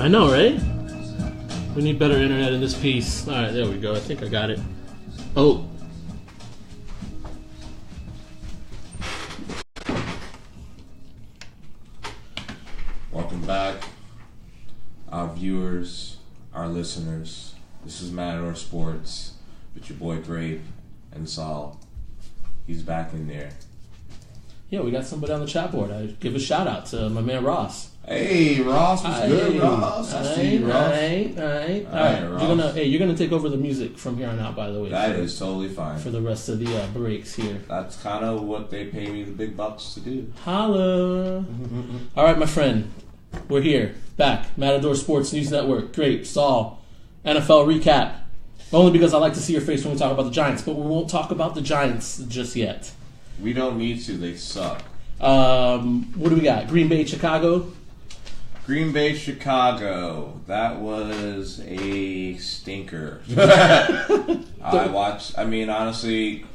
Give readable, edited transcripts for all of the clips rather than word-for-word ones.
I know, right? We need better internet in this piece. All right, there we go. I think I got it. Oh. Welcome back, our viewers, our listeners. This is Matador Sports with your boy Grape and Saul. He's back in there. Yeah, we got somebody on the chat board. I give a shout out to my man Ross. Hey, Ross, what's good, Ross? I see you, Ross. All right, Ross. You're gonna take over the music from here on out. By the way, that is totally fine for the rest of the breaks here. That's kind of what they pay me the big bucks to do. Holla! All right, my friend, we're here back. Matador Sports News Network. Grape, Saul, NFL recap. Only because I like to see your face when we talk about the Giants, but we won't talk about the Giants just yet. We don't need to. They suck. What do we got? Green Bay, Chicago. Green Bay, Chicago. That was a stinker. Honestly,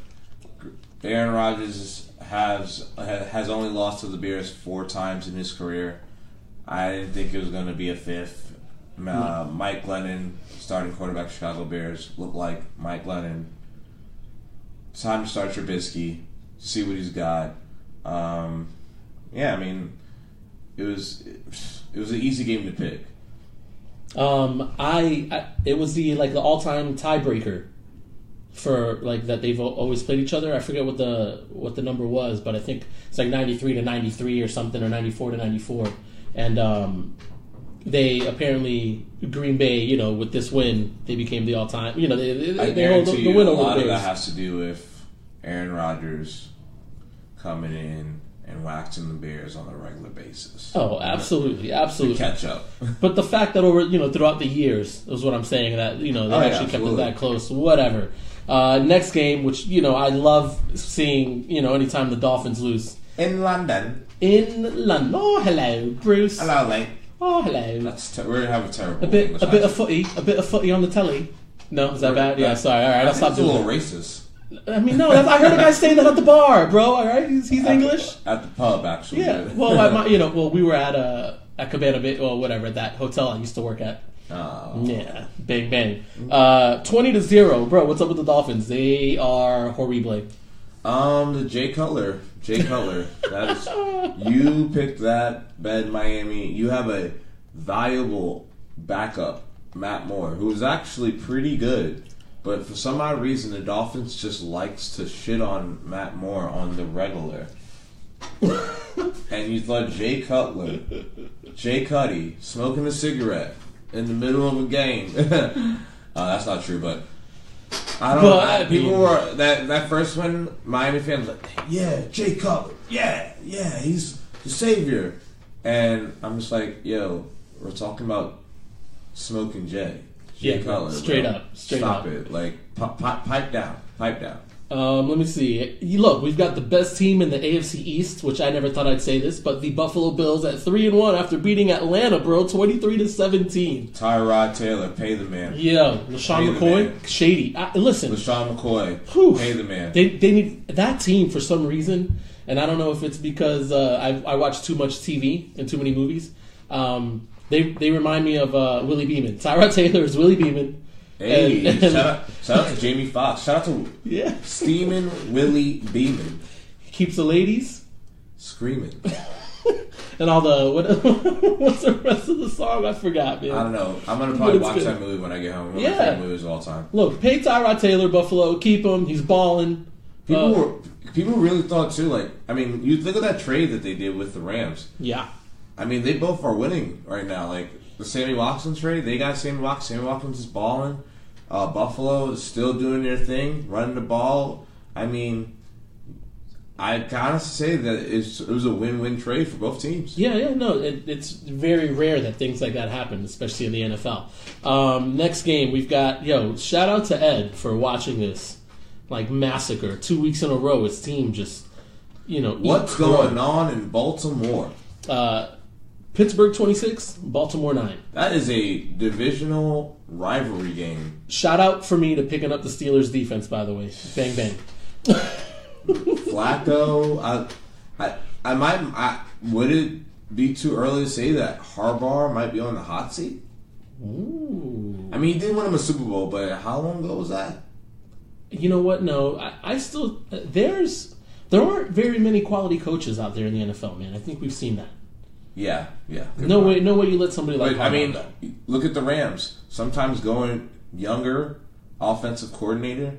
Aaron Rodgers has only lost to the Bears 4 times in his career. I didn't think it was going to be a 5th. Mike Glennon, starting quarterback, Chicago Bears, looked like Mike Glennon. Time to start Trubisky, see what he's got. It was an easy game to pick. It was the all-time tiebreaker for that they've always played each other. I forget what the number was, but I think it's 93-93 or something, or 94-94. And they apparently, Green Bay, with this win, they became the all-time. They hold the win over the Bears. A lot of that has to do with Aaron Rodgers coming in and waxing the Bears on a regular basis. Oh, absolutely. To catch up. But the fact that throughout the years is what I'm saying, that they actually kept it that close. Whatever. Next game, which I love seeing. Anytime the Dolphins lose in London. Oh, hello, Bruce. Hello, mate. Oh, hello. We're gonna have a terrible. A bit of footy on the telly. No, is that bad? Yeah, sorry. All right, I'll stop doing that. It's a little racist. I mean, no. I heard a guy say that at the bar, bro. All right, he's English. At the pub, actually. Yeah. Well, we were at Cabana Bay, or whatever, that hotel I used to work at. Oh. Yeah. Bang bang. 20-0, bro. What's up with the Dolphins? They are horrible. The Jay Cutler. That is, you picked that bed, Miami. You have a valuable backup, Matt Moore, who is actually pretty good. But for some odd reason, the Dolphins just likes to shit on Matt Moore on the regular. And you thought Jay Cuddy, smoking a cigarette in the middle of a game. That's not true, but I don't know. People were that first one. Miami fans were like, yeah, Jay Cutler, yeah, he's the savior. And I'm just like, yo, we're talking about smoking Jay. Jay Cutler, straight up. Stop it. Pipe down. Let me see. Look, we've got the best team in the AFC East, which I never thought I'd say this, but the Buffalo Bills at 3-1 after beating Atlanta, bro, 23-17. Tyrod Taylor, pay the man. Yeah, LaShawn McCoy, shady. Listen, LaShawn McCoy, pay the man. They need that team for some reason, and I don't know if it's because I watch too much TV and too many movies. They remind me of Willie Beeman. Tyrod Taylor is Willie Beeman. Hey, shout out to Jamie Foxx. Shout out to Steamin' Willie Beeman. He keeps the ladies screaming. And all the what's the rest of the song? I forgot, man. I don't know. I'm gonna probably watch that movie when I get home. One of my favorite movies of all time. Look, pay Tyrod Taylor, Buffalo. Keep him. He's balling. People really thought too. You think of that trade that they did with the Rams. Yeah. They both are winning right now. The Sammy Watkins trade, they got Sammy Watkins. Sammy Watkins is balling. Buffalo is still doing their thing, running the ball. I gotta say that it was a win-win trade for both teams. Yeah, no, it's very rare that things like that happen, especially in the NFL. Next game, we've got, shout out to Ed for watching this, massacre. 2 weeks in a row, his team just, What's going on in Baltimore? Pittsburgh 26, Baltimore 9. That is a divisional rivalry game. Shout out for me to picking up the Steelers defense, by the way. Bang, bang. Flacco, be too early to say that Harbaugh might be on the hot seat? Ooh. I mean, he did win him a Super Bowl, but how long ago was that? You know what? No, I still there aren't very many quality coaches out there in the NFL, man. I think we've seen that. Yeah. No way you let somebody like. But, I mean, look at the Rams. Sometimes going younger, offensive coordinator.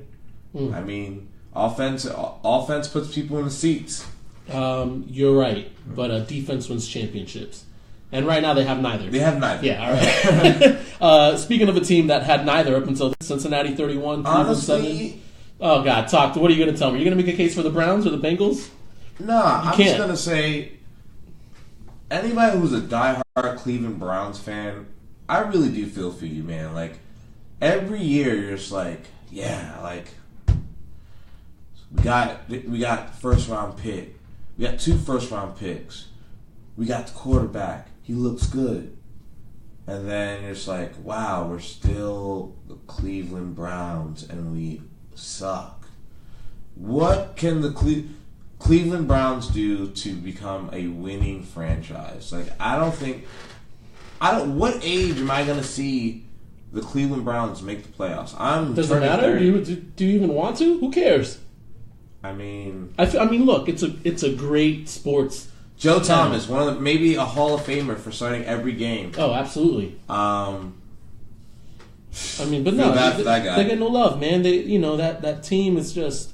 I mean, offense puts people in the seats. You're right, but defense wins championships, and right now they have neither. Yeah, all right. Speaking of a team that had neither up until Cincinnati 31, Cleveland 7. Oh God, what are you going to tell me? You're going to make a case for the Browns or the Bengals? Nah, I'm just going to say anybody who's a diehard Cleveland Browns fan, I really do feel for you, man. Like every year, you're just like, yeah, like we got first round pick. We got 2 first-round picks. We got the quarterback. He looks good. And then it's like, wow, we're still the Cleveland Browns and we suck. What can the Cleveland Browns do to become a winning franchise? Like, what age am I going to see the Cleveland Browns make the playoffs? Does it matter? Do you even want to? Who cares? I mean, look, it's a great sports. Joe Thomas, maybe a Hall of Famer for starting every game. Oh, absolutely. But no, that guy. They get no love, man. That team is just.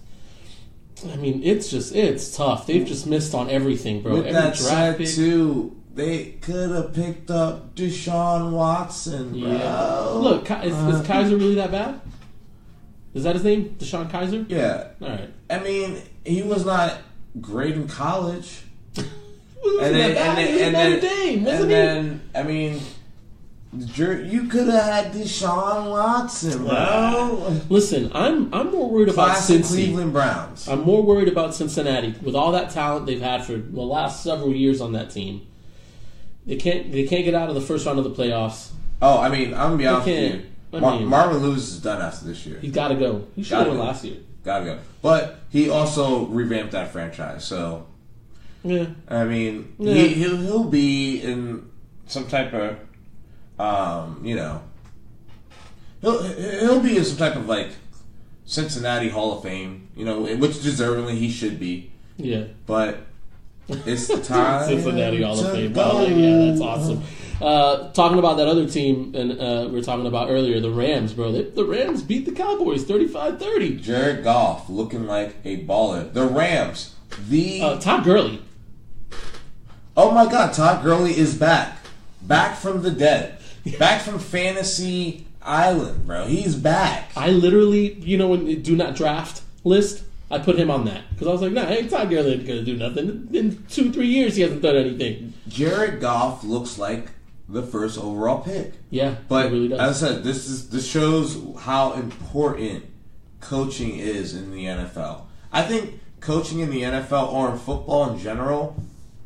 It's tough. They've just missed on everything, bro. With that said, too, they could have picked up Deshaun Watson, bro. Yeah. Look, is Kaiser really that bad? Is that his name? Deshaun Kaiser? Yeah. All right. I mean, he was not great in college. You could have had Deshaun Watson, bro. Listen, I'm more worried about Cleveland Browns. I'm more worried about Cincinnati with all that talent they've had for the last several years on that team. They can't get out of the first round of the playoffs. Oh, I'm gonna be honest with you. Marvin Lewis is done after this year. He's got to go. He should have won last year. Gotta go. But he also revamped that franchise, so yeah. He'll be in some type of he'll be in some type of like Cincinnati Hall of Fame, which deservingly he should be. Yeah. But it's the time. Cincinnati Hall of Fame. Yeah, that's awesome. Talking about that other team, and we were talking about earlier, the Rams, bro. The Rams beat the Cowboys 35-30. Jared Goff looking like a baller. The Rams. Todd Gurley. Oh my God, Todd Gurley is back. Back from the dead. Back from Fantasy Island, bro. He's back. I literally, when the do not draft list, I put him on that. Because I was like, Todd Gurley ain't going to do nothing. In 2-3 years, he hasn't done anything. Jared Goff looks like the first overall pick. Yeah, but it really does. As I said, this shows how important coaching is in the NFL. I think coaching in the NFL or in football in general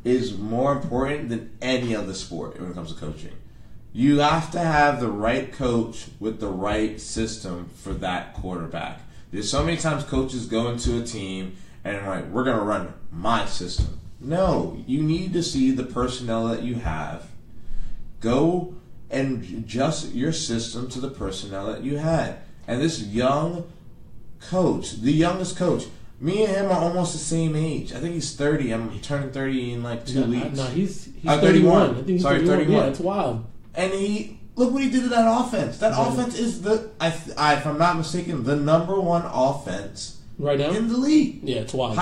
is more important than any other sport when it comes to coaching. You have to have the right coach with the right system for that quarterback. There's so many times coaches go into a team and are like, we're going to run my system. No, you need to see the personnel that you have. Go and adjust your system to the personnel that you had. And this young coach, the youngest coach, me and him are almost the same age. I think he's 30. I'm turning 30 in like 2 weeks. No, he's 31. I think he's 31. Yeah, it's wild. And look what he did to that offense. That offense is if I'm not mistaken, the number one offense right now in the league. Yeah, it's wild.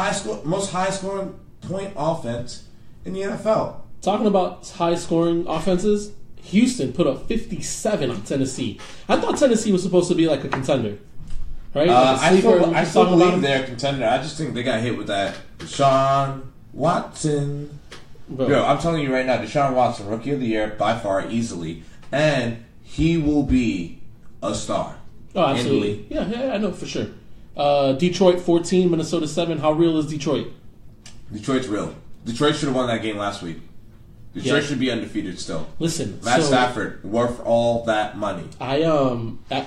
Most high scoring point offense in the NFL. Talking about high scoring offenses, Houston put up 57 on Tennessee. I thought Tennessee was supposed to be like a contender. Right? I still believe they're a contender. I just think they got hit with that Deshaun Watson. Bro, I'm telling you right now, Deshaun Watson, Rookie of the Year, by far, easily. And he will be a star. Oh, absolutely. Yeah, I know for sure. Detroit 14, Minnesota 7. How real is Detroit? Detroit's real. Detroit should have won that game last week. Detroit should be undefeated still. Listen, Matt Stafford, worth all that money. I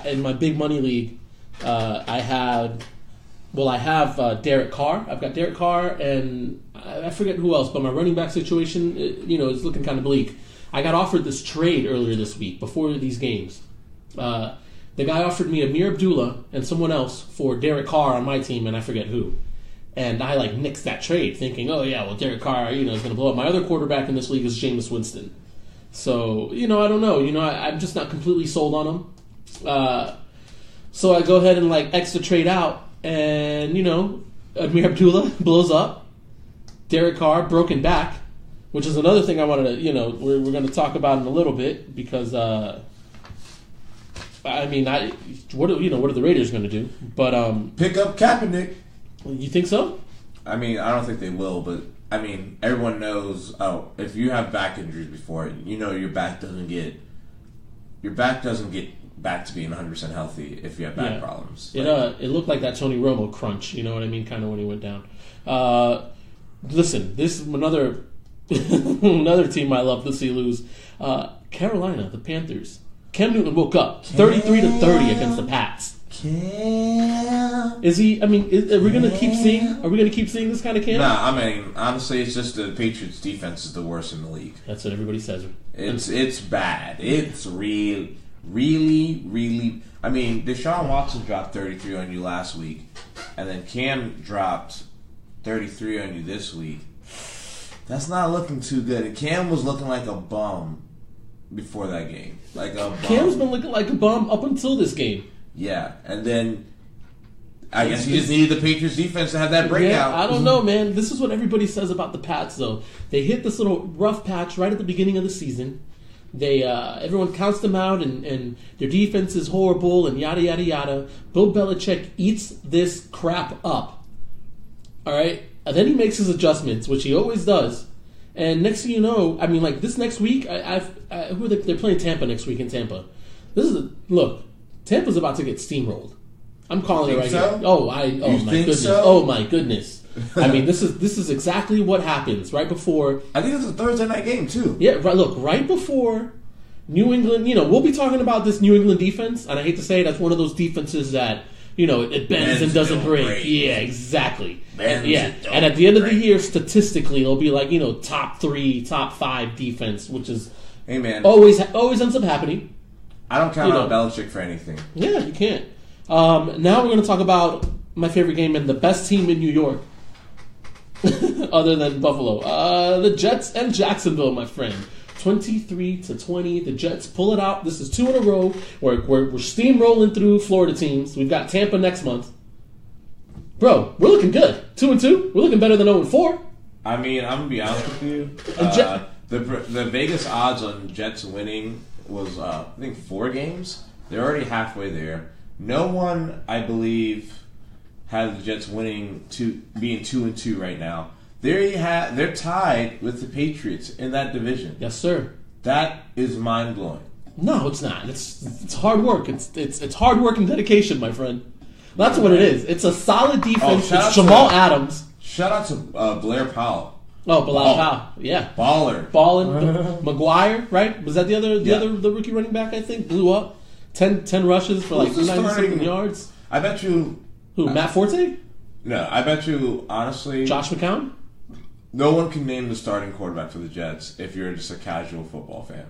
in my big money league, I had Well, I have Derek Carr. I've got Derek Carr, and I forget who else, but my running back situation, is looking kind of bleak. I got offered this trade earlier this week before these games. The guy offered me Amir Abdullah and someone else for Derek Carr on my team, and I forget who. And I nixed that trade, thinking, oh yeah, well Derek Carr, is going to blow up. My other quarterback in this league is Jameis Winston. So, I don't know. I'm just not completely sold on him. So I go ahead and X the trade out, and Amir Abdullah blows up. Derek Carr broken back, which is another thing I wanted to we're going to talk about in a little bit because what are the Raiders going to do? But pick up Kaepernick. You think so? I don't think they will, but everyone knows. Oh, if you have back injuries before, your back doesn't get back to being 100% healthy if you have back problems. It looked like that Tony Romo crunch. You know what I mean? Kind of when he went down. Listen, this is another another team I love to see lose. Carolina, the Panthers. Cam Newton woke up 33-30 against the Pats. Cam. Is he? Are we going to keep seeing? Are we going to keep seeing this kind of Cam? Nah, honestly, it's just the Patriots' defense is the worst in the league. That's what everybody says. It's bad. It's really, really. Deshaun Watson dropped 33 on you last week, and then Cam dropped 33 on you this week. That's not looking too good. And Cam was looking like a bum before that game. Like a bum. Cam's been looking like a bum up until this game. Yeah, and then I guess he just needed the Patriots defense to have that breakout. Yeah, I don't know, man. This is what everybody says about the Pats, though. They hit this little rough patch right at the beginning of the season. They everyone counts them out, and their defense is horrible, and yada yada yada. Bill Belichick eats this crap up. All right, and then he makes his adjustments, which he always does. And next thing you know, this next week, who are they're playing Tampa next week in Tampa. Look. Tampa's about to get steamrolled. I'm calling it right so? here. Oh my goodness. So? Oh my goodness. This is exactly what happens right before. I think it's a Thursday night game too. Yeah, right before New England. We'll be talking about this New England defense, and I hate to say that's one of those defenses that it bends and doesn't break. Yeah, exactly. And at the end of the year, statistically, it'll be top 3, top 5 defense, which is always ends up happening. I don't count on Belichick for anything. Yeah, you can't. Now we're going to talk about my favorite game and the best team in New York, other than Buffalo. The Jets and Jacksonville, my friend. 23-20. The Jets pull it out. This is 2 in a row. We're steamrolling through Florida teams. We've got Tampa next month. Bro, we're looking good. 2-2. We're looking better than 0-4. I'm going to be honest with you. The Vegas odds on Jets winning was, I think, 4 games. They're already halfway there. No one, I believe, has the Jets winning being 2-2 right now. They're tied with the Patriots in that division. Yes, sir. That is mind blowing. No, it's not. It's hard work. It's hard work and dedication, my friend. That's what it is. It's a solid defense. It's Jamal Adams. Shout out to Blair Powell. Oh, Bilal Powell, yeah, balling. McGuire, right? Was that the rookie running back? I think blew up 10 rushes for 90-something yards. I bet you. Who? Matt Forte? No, I bet you. Honestly, Josh McCown. No one can name the starting quarterback for the Jets if you're just a casual football fan.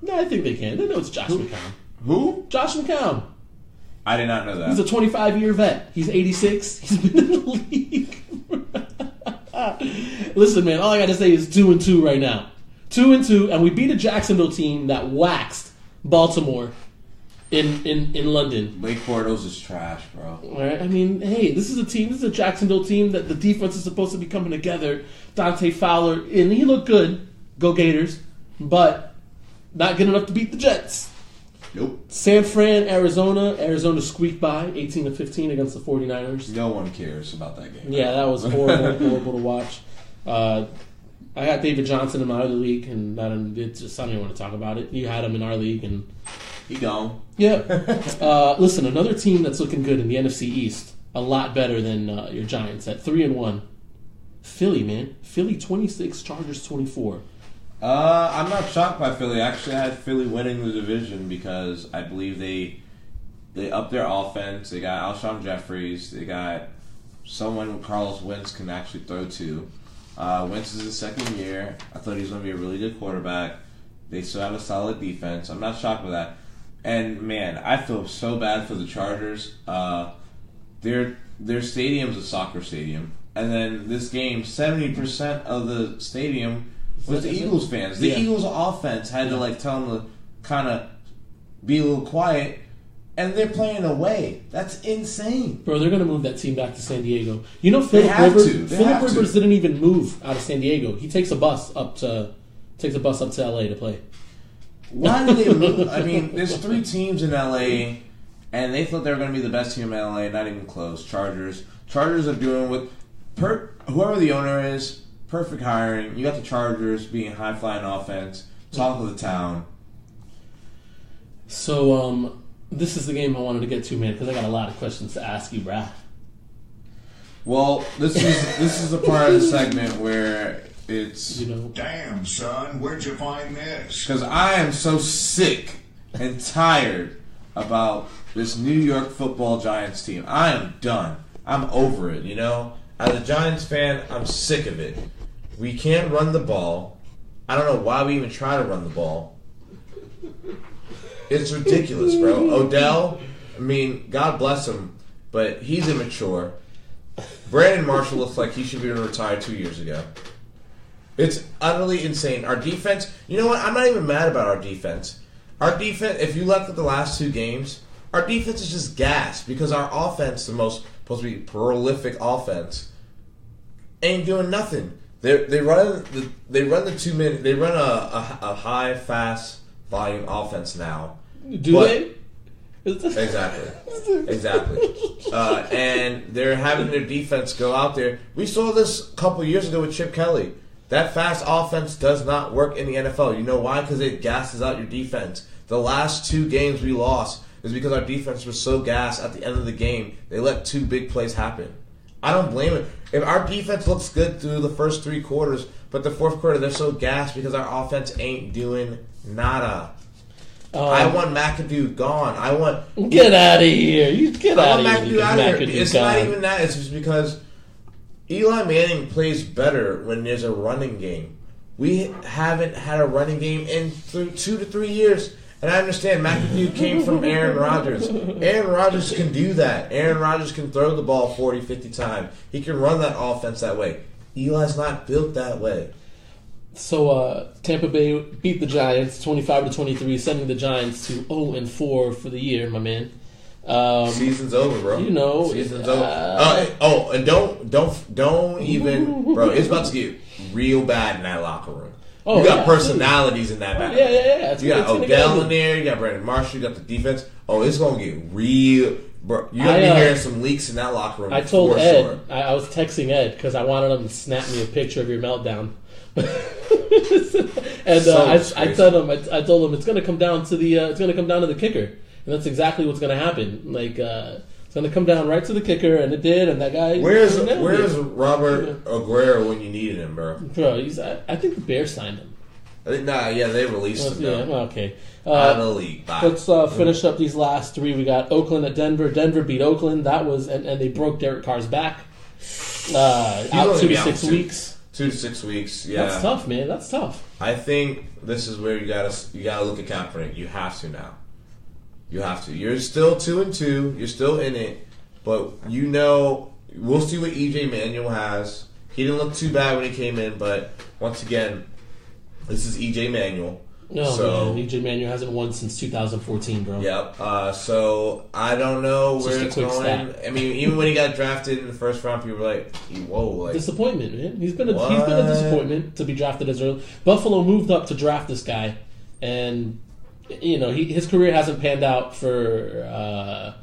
No, I think they can. They know it's Josh McCown. Who? Josh McCown. I did not know that. He's a 25-year vet. He's 86. He's been in the league. Listen, man, all I got to say is 2-2 right now. 2-2, and we beat a Jacksonville team that waxed Baltimore in London. Blake Bortles is trash, bro. All right? Hey, this is a Jacksonville team that the defense is supposed to be coming together. Dante Fowler, and he looked good. Go Gators. But not good enough to beat the Jets. Nope. San Fran, Arizona squeaked by 18-15 against the 49ers. No one cares about that game. Yeah, that was horrible to watch. I got David Johnson in my other league, and I don't even want to talk about it. You had him in our league, and he gone. Yeah. Listen, another team that's looking good in the NFC East, a lot better than your Giants at 3-1. Philly, man. Philly 26, Chargers 24. I'm not shocked by Philly. Actually, I had Philly winning the division because I believe they They up their offense. They got Alshon Jeffries. They got someone Carlos Wentz can actually throw to. Wentz is his second year. I thought he was going to be a really good quarterback. They still have a solid defense. I'm not shocked by that. And, man, I feel so bad for the Chargers. Their stadium's a soccer stadium. And then this game, 70% of the stadium was the Eagles fans. The Eagles offense had to tell them to kind of be a little quiet. And they're playing away. That's insane. Bro, they're going to move that team back to San Diego. You know, Philip Rivers didn't even move out of San Diego. He takes a bus up to LA to play. Why did they move? I mean, there's 3 teams in LA, and they thought they were going to be the best team in LA. Not even close. Chargers are doing with whoever the owner is. Perfect hiring. You got the Chargers being high flying offense, talk of the town. So, this is the game I wanted to get to, man, because I got a lot of questions to ask you, brah. Well, this is the part of the segment where it's... Damn, son, where'd you find this? Because I am so sick and tired about this New York football Giants team. I am done. I'm over it, As a Giants fan, I'm sick of it. We can't run the ball. I don't know why we even try to run the ball. It's ridiculous, bro. Odell, I mean, God bless him, but he's immature. Brandon Marshall looks like he should be retired 2 years ago. It's utterly insane. Our defense, you know what? I'm not even mad about our defense. Our defense, if you look at the last 2 games, our defense is just gas because our offense, the most supposed to be prolific offense, ain't doing nothing. They run the 2 minute. They run a high, fast volume offense now. Do they? Exactly. And they're having their defense go out there. We saw this a couple years ago with Chip Kelly. That fast offense does not work in the NFL. You know why? Because it gasses out your defense. The last 2 games we lost is because our defense was so gassed at the end of the game. They let 2 big plays happen. I don't blame it. If our defense looks good through the first 3 quarters, but the 4th quarter they're so gassed because our offense ain't doing nada. I want McAdoo gone. Get out of here. You get out of here. McAdoo out of here. It's not even that. It's just because Eli Manning plays better when there's a running game. We haven't had a running game in 2 to 3 years. And I understand McAdoo came from Aaron Rodgers. Aaron Rodgers can do that. Aaron Rodgers can throw the ball 40, 50 times. He can run that offense that way. Eli's not built that way. So Tampa Bay beat the Giants 25-23, sending the Giants to 0-4 for the year, my man. Season's over, bro. Season's over. And don't even, bro. It's about to get real bad in that locker room. You got personalities in that back. Yeah. You got Odell in there. You got Brandon Marshall. You got the defense. Oh, it's gonna get real. Bro, you're gonna be hearing some leaks in that locker room. I told Ed. Sure. I was texting Ed because I wanted him to snap me a picture of your meltdown. And I told him it's gonna come down to the kicker, and that's exactly what's gonna happen. It's gonna come down right to the kicker, and it did. And that guy. Where's Robert Aguero when you needed him, bro? Bro, I think the Bears signed him. They released him. Yeah, okay. Out of the league. Bye. Let's finish up these last 3. We got Oakland at Denver. Denver beat Oakland. That was and they broke Derek Carr's back. Out 2 to 6 weeks. 2 to 6 weeks. Yeah, that's tough, man. That's tough. I think this is where you gotta look at Kaepernick. You have to now. You have to. You're still 2-2. You're still in it, but we'll see what EJ Manuel has. He didn't look too bad when he came in, but once again, this is EJ Manuel. No, man, EJ Manuel hasn't won since 2014, bro. Yep. So I don't know where it's going. Stat. I mean, even when he got drafted in the first round, people were like, "Whoa!" Disappointment, man. He's been a disappointment to be drafted as early. Buffalo moved up to draft this guy, and his career hasn't panned out for.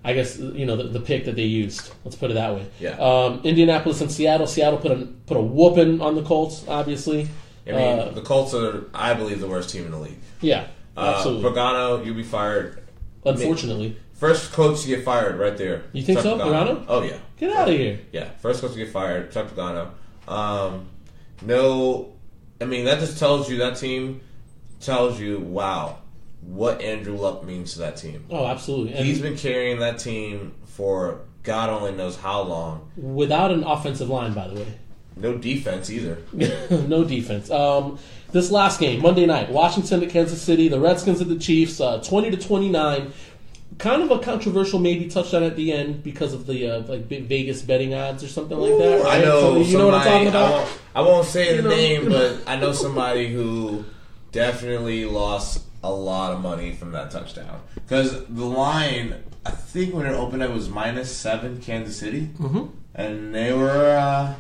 I guess the pick that they used. Let's put it that way. Yeah. Indianapolis and Seattle. Seattle put a whooping on the Colts, obviously. I mean, the Colts are, I believe, the worst team in the league. Yeah, absolutely. Pagano, you'll be fired. Unfortunately. First coach to get fired right there. You think so, Pagano? Oh, yeah. Get out of here. Yeah, first coach to get fired, Chuck Pagano. No, I mean, that just tells you, that team tells you, wow, what Andrew Luck means to that team. Oh, absolutely. And he's been carrying that team for God only knows how long. Without an offensive line, by the way. No defense either. No defense. This last game, Monday night, Washington at Kansas City, the Redskins at the Chiefs, 20-29. Kind of a controversial maybe touchdown at the end because of the Vegas betting odds or something like that. Right? I know. So, you know what I'm talking about? I won't say the name, but I know somebody who definitely lost a lot of money from that touchdown. Because the line, I think when it opened, it was -7 Kansas City. Mm-hmm. And they were,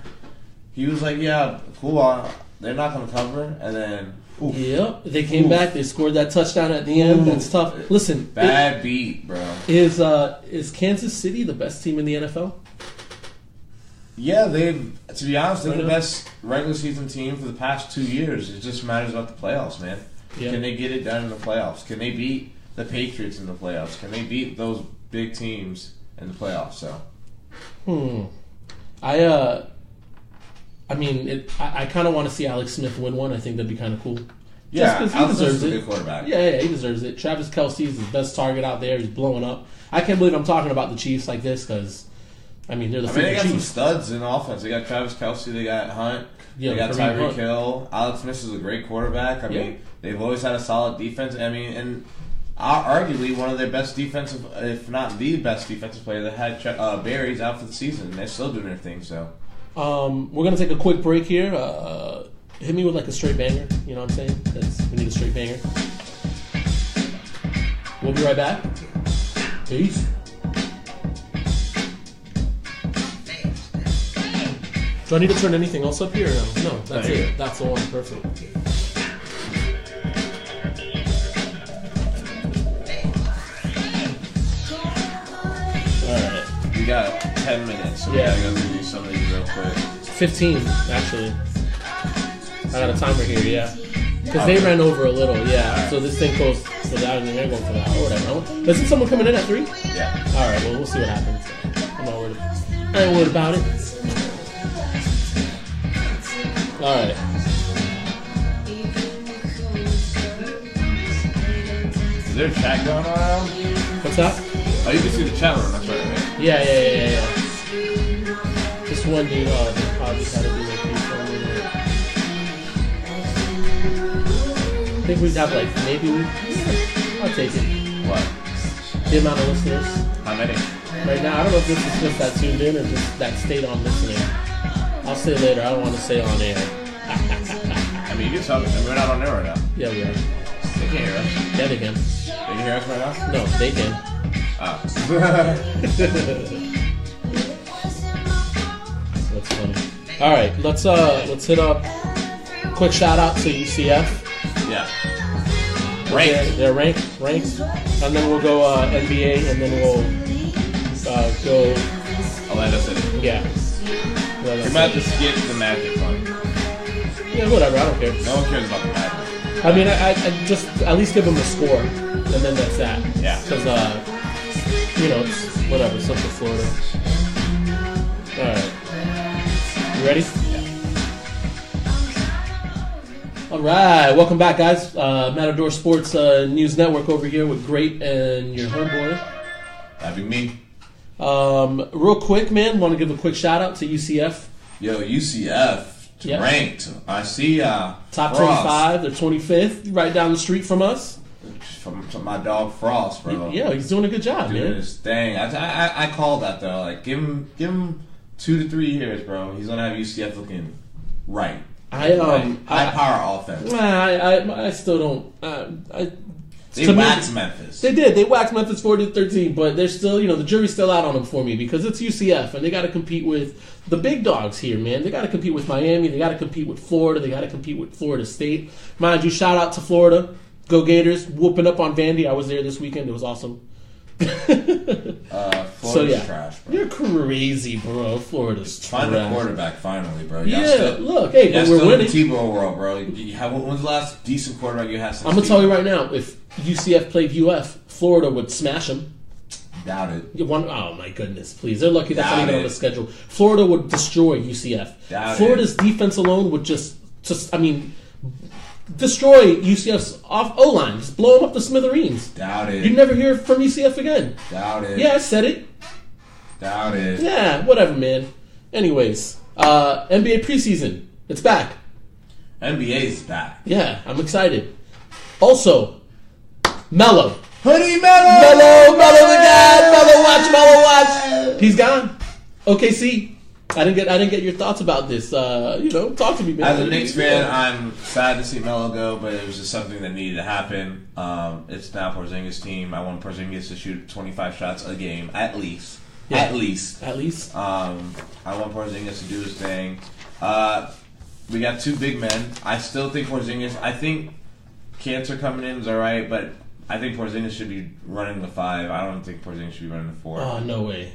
he was like, yeah, cool, they're not going to cover. And then, oof. Yep, they came back. They scored that touchdown at the end. That's tough. Listen, bad beat, bro. Is Kansas City the best team in the NFL? Yeah, to be honest, they're the best regular season team for the past 2 years. It just matters about the playoffs, man. Yeah. Can they get it done in the playoffs? Can they beat the Patriots in the playoffs? Can they beat those big teams in the playoffs? So, I kind of want to see Alex Smith win one. I think that'd be kind of cool. Yeah, because he deserves it. it. A good quarterback. Yeah, he deserves it. Travis Kelce is his best target out there. He's blowing up. I can't believe I'm talking about the Chiefs like this because, they're the they got Chiefs. some studs in offense. They got Travis Kelce. They got Hunt. They got Tyreek Hill. Alex Smith is a great quarterback. I mean, they've always had a solid defense. and arguably one of their best defensive, if not the best defensive player, that had Barry's out for the season. They're still doing their thing. So, we're gonna take a quick break here. Hit me with like a straight banger. You know what I'm saying? We need a straight banger. We'll be right back. Peace. Do I need to turn anything else up here? No, that's it. That's the one. Perfect. Alright. We got 10 minutes, so we gotta go do some of these real quick. 15, actually. I got a timer here, yeah. Because they ran over a little, yeah. Right. So this thing goes for the hour, and they're going for the hour or whatever. Isn't someone coming in at 3? Yeah. Alright, well, we'll see what happens. I'm not worried. I ain't worried about it. Alright. Is there a chat going on? What's that? Oh, you can see the chat room, that's right, man. Yeah. Just one dude, probably had to do like these. I think we'd have I'll take it. What? The amount of listeners. How many? Right now, I don't know if this is just that tuned in or just that stayed on listening. I'll say later, I don't want to say on air. I mean, you can tell me, we're not on air right now. Yeah, we are. They can't hear us. Yeah, they can. They can hear us right now? No, they can. Oh. That's funny. Alright, let's hit up. Quick shout out to UCF. Yeah. Ranked. They're ranked. And then we'll go NBA, and then we'll go Orlando City. Yeah. You're about to skip the Magic one. Yeah, whatever. I don't care. No one cares about the Magic. I mean, I just at least give them the score, and then that's that. Yeah. Because it's whatever. Central Florida. All right. You ready? Yeah. All right. Welcome back, guys. Matador Sports News Network over here with Grape and your homeboy. That'd be me. Real quick, man. Want to give a quick shout out to UCF. Yo, UCF. Yep. Ranked. I see top Frost. 25. They're 25th, right down the street from us. From my dog Frost, bro. Yeah, he's doing a good job, doing man. His thing. I called that though. Like, give him 2 to 3 years, bro. He's gonna have UCF looking right. High power offense. I still don't. They waxed Memphis. They did. They waxed Memphis 40-13, but they're still, the jury's still out on them for me because it's UCF and they got to compete with the big dogs here, man. They got to compete with Miami. They got to compete with Florida. They got to compete with Florida State. Mind you, shout out to Florida. Go Gators. Whooping up on Vandy. I was there this weekend. It was awesome. Florida's trash, bro. You're crazy, bro. Florida's trash. Find a quarterback finally, bro. Look, hey, but we're winning. Tebow world, bro. When's the last decent quarterback you had since I'm gonna tell you right now, if UCF played UF, Florida would smash them. Doubt it. Oh my goodness, please. They're lucky that's not even on the schedule. Florida would destroy UCF. Florida's defense alone would just destroy UCF's off O-line. Just blow them up to smithereens. Doubt it. You never hear from UCF again. Doubt it. Yeah, I said it. Doubt it. Yeah, whatever, man. Anyways, NBA preseason. It's back. NBA's back. Yeah, I'm excited. Also, Melo. Hoodie Melo! Melo the guy. Melo watch. He's gone. OKC. I didn't get your thoughts about this. Talk to me, man. As a Knicks fan, I'm sad to see Melo go, but it was just something that needed to happen. It's now Porzingis' team. I want Porzingis to shoot 25 shots a game, at least. Yeah. At least. I want Porzingis to do his thing. We got two big men. I still think Porzingis. I think Cantor coming in is all right, but I think Porzingis should be running the 5. I don't think Porzingis should be running the 4. Oh, no way.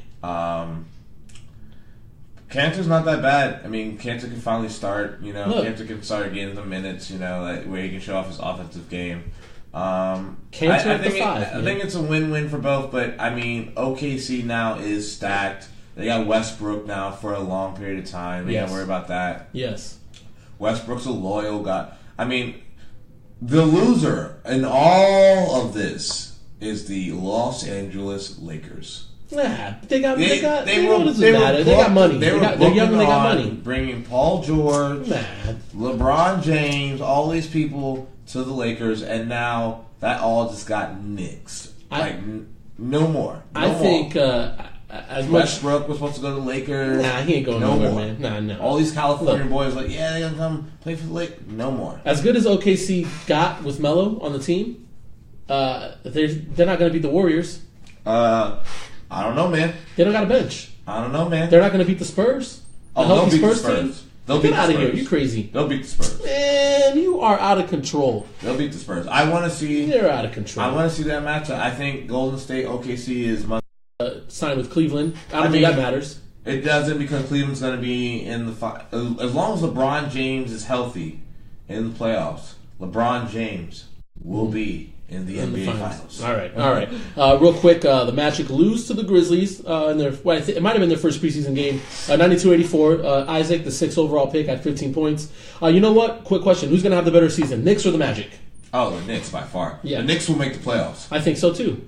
Cantor's not that bad. I mean, Cantor can finally start. Look. Cantor can start getting the minutes. Where he can show off his offensive game. Cantor at the 5. I think it's a win-win for both. But I mean, OKC now is stacked. They got Westbrook now for a long period of time. They gotta worry about that. Yes. Westbrook's a loyal guy. I mean, the loser in all of this is the Los Angeles Lakers. Yeah, they got money. They're They're young and they got money. Bringing Paul George, Nah. LeBron James, all these people to the Lakers, and now that all just got nixed. No more. I think as much Westbrook was supposed to go to the Lakers. Nah, he ain't going nowhere, man. No. All these California boys they're gonna come play for the Lakers. No more. As good as OKC got with Melo on the team, they're not going to beat the Warriors. I don't know, man. They don't got a bench. I don't know, man. They're not going to beat the Spurs. They'll beat the Spurs. Get out of here. You crazy. They'll beat the Spurs. Man, you are out of control. They'll beat the Spurs. I want to see... They're out of control. I want to see that matchup. I think Golden State, OKC is... Signed with Cleveland. I don't think that matters. It doesn't because Cleveland's going to be in the... As long as LeBron James is healthy in the playoffs, LeBron James will be... in the NBA Finals. All right. Real quick, the Magic lose to the Grizzlies in their. It might have been their first preseason game. 92-84. Isaac, the 6th overall pick, at 15 points. You know what? Quick question: who's going to have the better season, Knicks or the Magic? Oh, the Knicks by far. Yeah. The Knicks will make the playoffs. I think so too.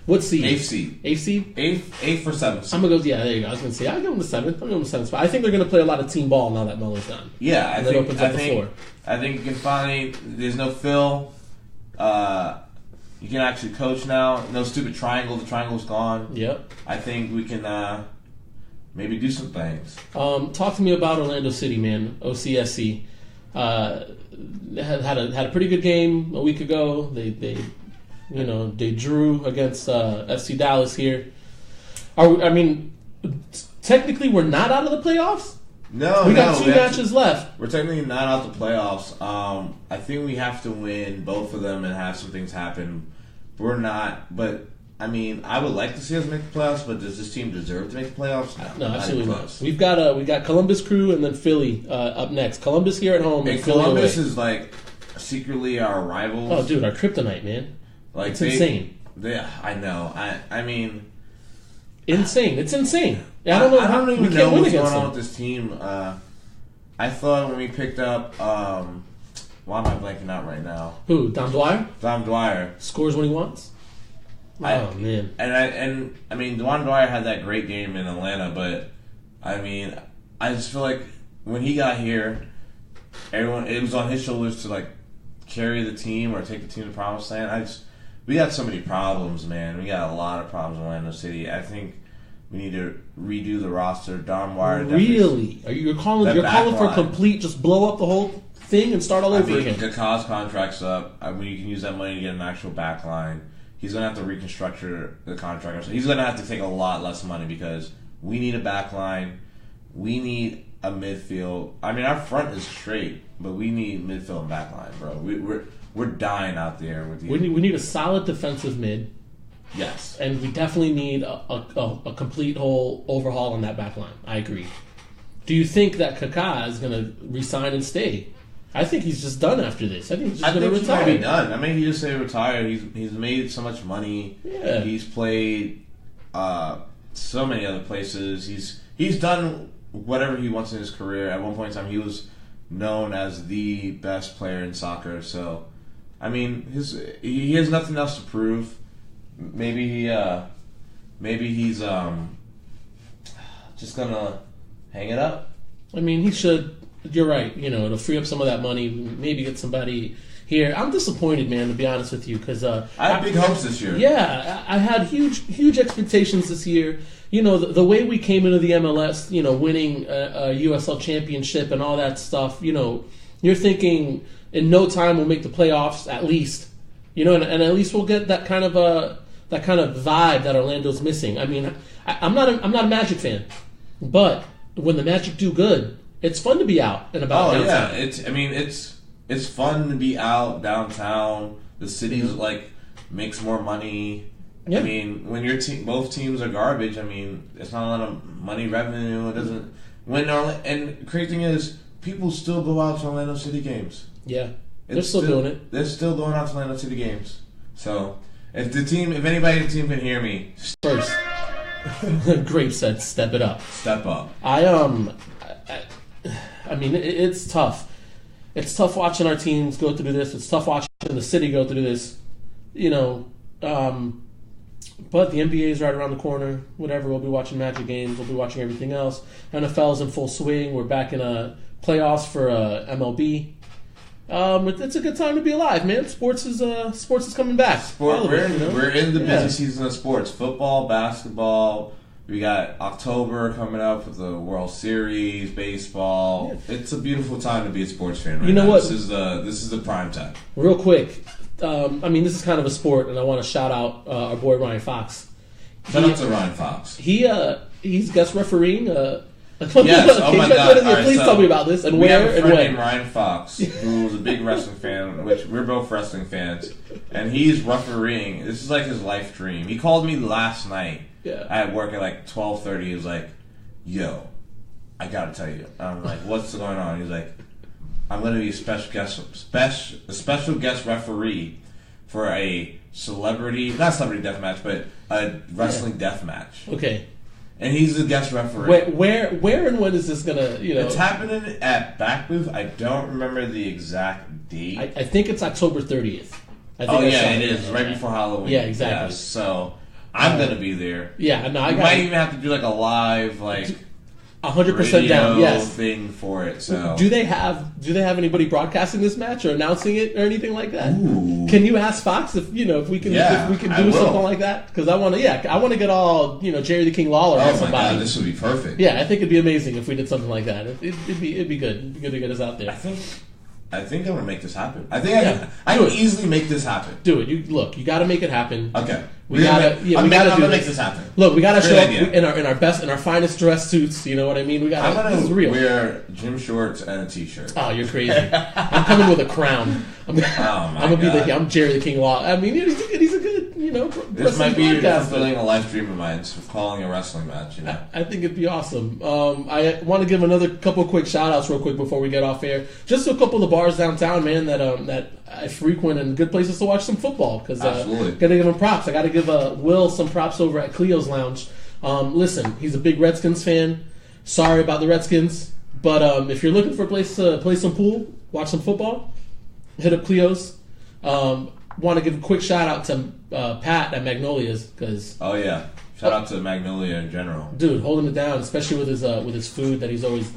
What seed? 8th seed. 8th seed. 8th for 7th seed. I'm gonna go. Yeah, there you go. I was gonna say I give them the 7th. I'm giving them the 7th spot. I think they're gonna play a lot of team ball now that Melo's done. Yeah, I think. Opens up the floor. I think you can finally. There's no Phil. You can actually coach now. No stupid triangle. The triangle's gone. Yep. I think we can maybe do some things. Talk to me about Orlando City, man. OCSC had a pretty good game a week ago. They drew against FC Dallas here. Technically, we're not out of the playoffs. No, we got 2 matches left. We're technically not out the playoffs. I think we have to win both of them and have some things happen. We're not, but I would like to see us make the playoffs. But does this team deserve to make the playoffs? No, absolutely not. We got Columbus Crew and then Philly up next. Columbus here at home and Philly Columbus away. is like secretly our rivals. Oh, dude, our kryptonite, man. Like it's insane. I know. Insane. It's insane. I don't even know what's going on with this team. I thought when we picked up, why am I blanking out right now? Who? Dom Dwyer scores when he wants. Oh man. And Dwan Dwyer had that great game in Atlanta, but I just feel like when he got here, it was on his shoulders to like carry the team or take the team to promised land. We got so many problems, man. We got a lot of problems in Orlando City. I think we need to redo the roster. Dom Dwyer. Really? You're calling for a complete, just blow up the whole thing and start all over again? Kakaw's contract's up. You can use that money to get an actual back line. He's going to have to reconstruct the contract. He's going to have to take a lot less money because we need a back line. We need a midfield. Our front is straight, but we need midfield and back line, bro. We're dying out there with you. We need a solid defensive mid. Yes. And we definitely need a complete whole overhaul on that back line. I agree. Do you think that Kaká is going to resign and stay? I think he's just done after this. I think he's just going to retire. He's done. He just say retire. He's made so much money. Yeah. He's played so many other places. He's done whatever he wants in his career. At one point in time, he was known as the best player in soccer. So, I mean, he has nothing else to prove. Maybe he's just gonna hang it up. I mean, he should. You're right. It'll free up some of that money. Maybe get somebody here. I'm disappointed, man, to be honest with you, because I had big hopes this year. Yeah, I had huge expectations this year. The way we came into the MLS, winning a USL championship and all that stuff. You're thinking in no time we'll make the playoffs at least. And at least we'll get that kind of vibe that Orlando's missing. I mean, I'm not a Magic fan, but when the Magic do good, it's fun to be out and about. Oh downtown. yeah, it's fun to be out downtown. The city makes more money. Yeah. I mean, when both teams are garbage, I mean, it's not a lot of money revenue. It doesn't. And crazy thing is, people still go out to Orlando City games. Yeah, they're still doing it. They're still going out to Orlando City games. So if anybody in the team can hear me first, Grape said, "Step it up." Step up. I mean, it's tough. It's tough watching our teams go through this. It's tough watching the city go through this. But the NBA is right around the corner. Whatever, we'll be watching Magic games. We'll be watching everything else. NFL's in full swing. We're back in playoffs for MLB. It's a good time to be alive, man. Sports is coming back. We're in the busy season of sports. Football, basketball. We got October coming up with the World Series, baseball. Yeah. It's a beautiful time to be a sports fan right now. What? This is the prime time. Real quick, this is kind of a sport, and I want to shout out our boy Ryan Fox. Shout out to Ryan Fox. He's guest refereeing. Yes. Oh my God! Please tell me about this and where and when. We have a friend named Ryan Fox who's a big wrestling fan, which we're both wrestling fans, and he's refereeing. This is like his life dream. He called me last night. Yeah. At work at 12:30, he was like, "Yo, I gotta tell you." I'm like, "What's going on?" He's like, "I'm gonna be a special guest referee for a not celebrity death match, but a wrestling death match." Okay. And he's the guest referee. Where and when is this gonna? It's happening at Back Booth. I don't remember the exact date. I think it's October 30th. It is right before Halloween. Yeah, exactly. Yes, so. I'm gonna be there. Yeah, no, I might even have to do a live 100% down. Yes, thing for it. So do they have anybody broadcasting this match or announcing it or anything like that? Ooh. Can you ask Fox if we can do something like that? Because I want to get all Jerry the King Lawler on somebody. Oh my God, this would be perfect. Yeah, I think it'd be amazing if we did something like that. It'd be good. It'd be good to get us out there. I think I'm gonna make this happen. I can easily make this happen. Do it. You got to make it happen. Okay. We gotta make this happen. Look, we gotta show up in our finest dress suits. You know what I mean? This is real. Wear gym shorts and a t-shirt. Oh, you're crazy! I'm coming with a crown. I'm I'm Jerry the King Law. I mean, he's a good This might be fulfilling a life dream of mine, calling a wrestling match. I think it'd be awesome. I want to give another couple quick shout outs real quick before we get off air. Just to a couple of the bars downtown, man, that I frequent and good places to watch some football. Because absolutely, gotta give him props. I gotta give Will some props over at Cleo's Lounge. Listen, he's a big Redskins fan. Sorry about the Redskins, but if you're looking for a place to play some pool, watch some football, hit up Cleo's. Want to give a quick shout out to Pat at Magnolia's because shout out to Magnolia in general, dude, holding it down, especially with his food that he's always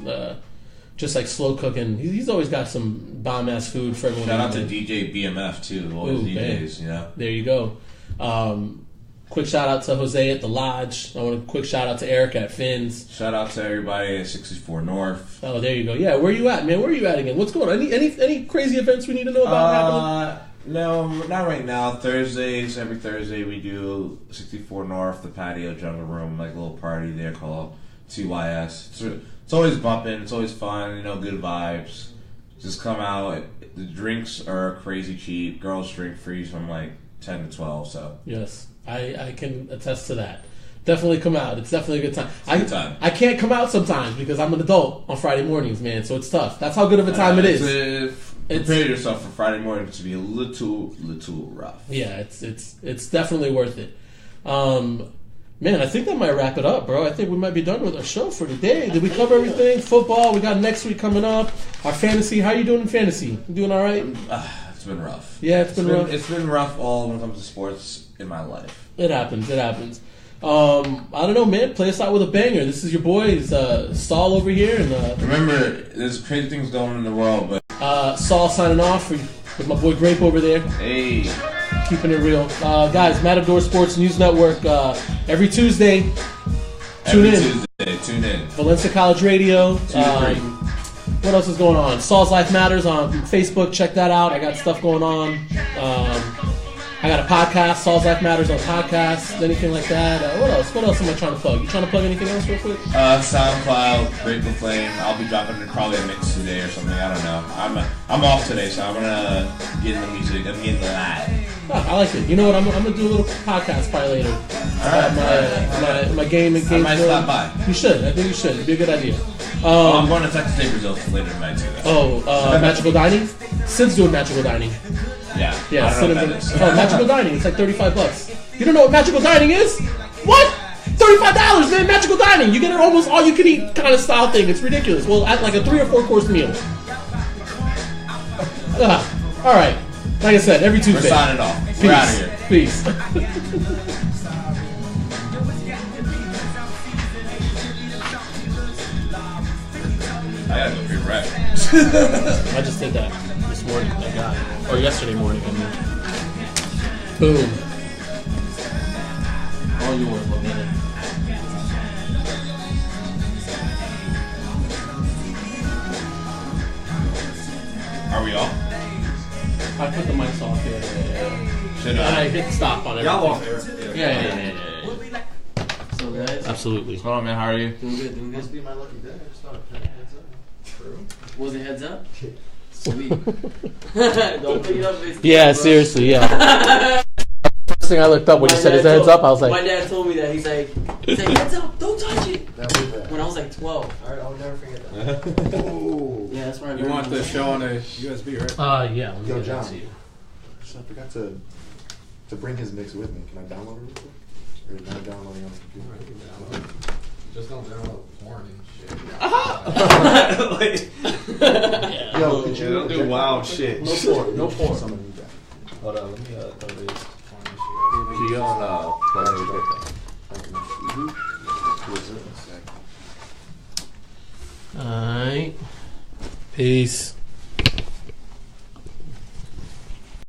just slow cooking. He's always got some bomb ass food for everyone. Shout out to DJ BMF too, all his DJs. There you go. Quick shout out to Jose at the Lodge. I want a quick shout out to Erica at Finn's. Shout out to everybody at 64 North. Oh, there you go. Yeah, where you at, man? Where are you at again? What's going on? Any crazy events we need to know about happening? No, not right now. Every Thursday we do 64 North, the patio jungle room, a little party there called TYS. It's always bumping. It's always fun. Good vibes. Just come out. The drinks are crazy cheap. Girls drink free from 10 to 12. So yes, I can attest to that. Definitely come out. It's definitely a good time. It's a good time. I can't come out sometimes because I'm an adult on Friday mornings, man. So it's tough. That's how good of a time it is. Prepare yourself for Friday morning to be a little rough. Yeah, it's definitely worth it. Man, I think that might wrap it up, bro. I think we might be done with our show for today. Did we cover everything? Football, we got next week coming up. Our fantasy, how you doing in fantasy? You doing all right? It's been rough. Yeah, it's been rough. It's been rough all when it comes to sports in my life. It happens. I don't know, man. Play us out with a banger. This is your boys, Saul over here. And remember, there's crazy things going on in the world, but... Saul signing off with my boy Grape over there. Hey. Keeping it real. Guys, Matador Sports News Network, every Tuesday. Tune in. Valencia College Radio. 2 to 3. What else is going on? Saul's Life Matters on Facebook. Check that out. I got stuff going on. I got a podcast, Saul's Life Matters on podcast, anything like that. What else? What else am I trying to plug? You trying to plug anything else real quick? SoundCloud, Grape Flame. I'll be dropping probably a mix today or something. I don't know. I'm off today, so I'm gonna get in the music. I'm getting the live. Oh, I like it. You know what? I'm gonna do a little podcast probably later. My game. I might stop by. You should. I think you should. It'd be a good idea. I'm going to Texas State results later tonight too. Magical Dining? Sid's doing Magical Dining. Yeah. I don't know what that is. Magical Dining. It's like $35. You don't know what Magical Dining is? What? $35, man. Magical Dining. You get an almost all you can eat kind of style thing. It's ridiculous. Well, at like a 3 or 4 course meal. All right. Like I said, every Tuesday. We're signing off. Peace. We're out of here. Peace. I gotta go pre-rep. I just did that this morning. I got it. Or yesterday morning, I mean. Boom. All yours, my man. Are we all? I put the mics off here. Should And I hit stop on everything. Y'all off air. Yeah. So guys, Absolutely. What's going on, man? How are you? doing good. Must be my lucky day. I just thought a penny heads up. True. Was it heads up? Sweet. Don't pick it up. Facebook, Yeah, bro. seriously, yeah. First thing I looked up when you said his heads up, I was my like, dad told me that. He's like, heads up, don't touch it. That was bad. When I was like 12. Alright, I'll never forget that. Oh. Yeah, that's where I You learned want the it. show on a USB, right? yeah. Let me Yo, get that John. to you. I forgot to bring his mix with me. Can I download it real quick? Or is it not downloading on the computer? Just don't download porn and shit. Yeah. Yo, could you don't do wild shit. No porn. No porn. Somebody need that. Hold on, let me throw this. Can you go on Thank you. Alright. Peace.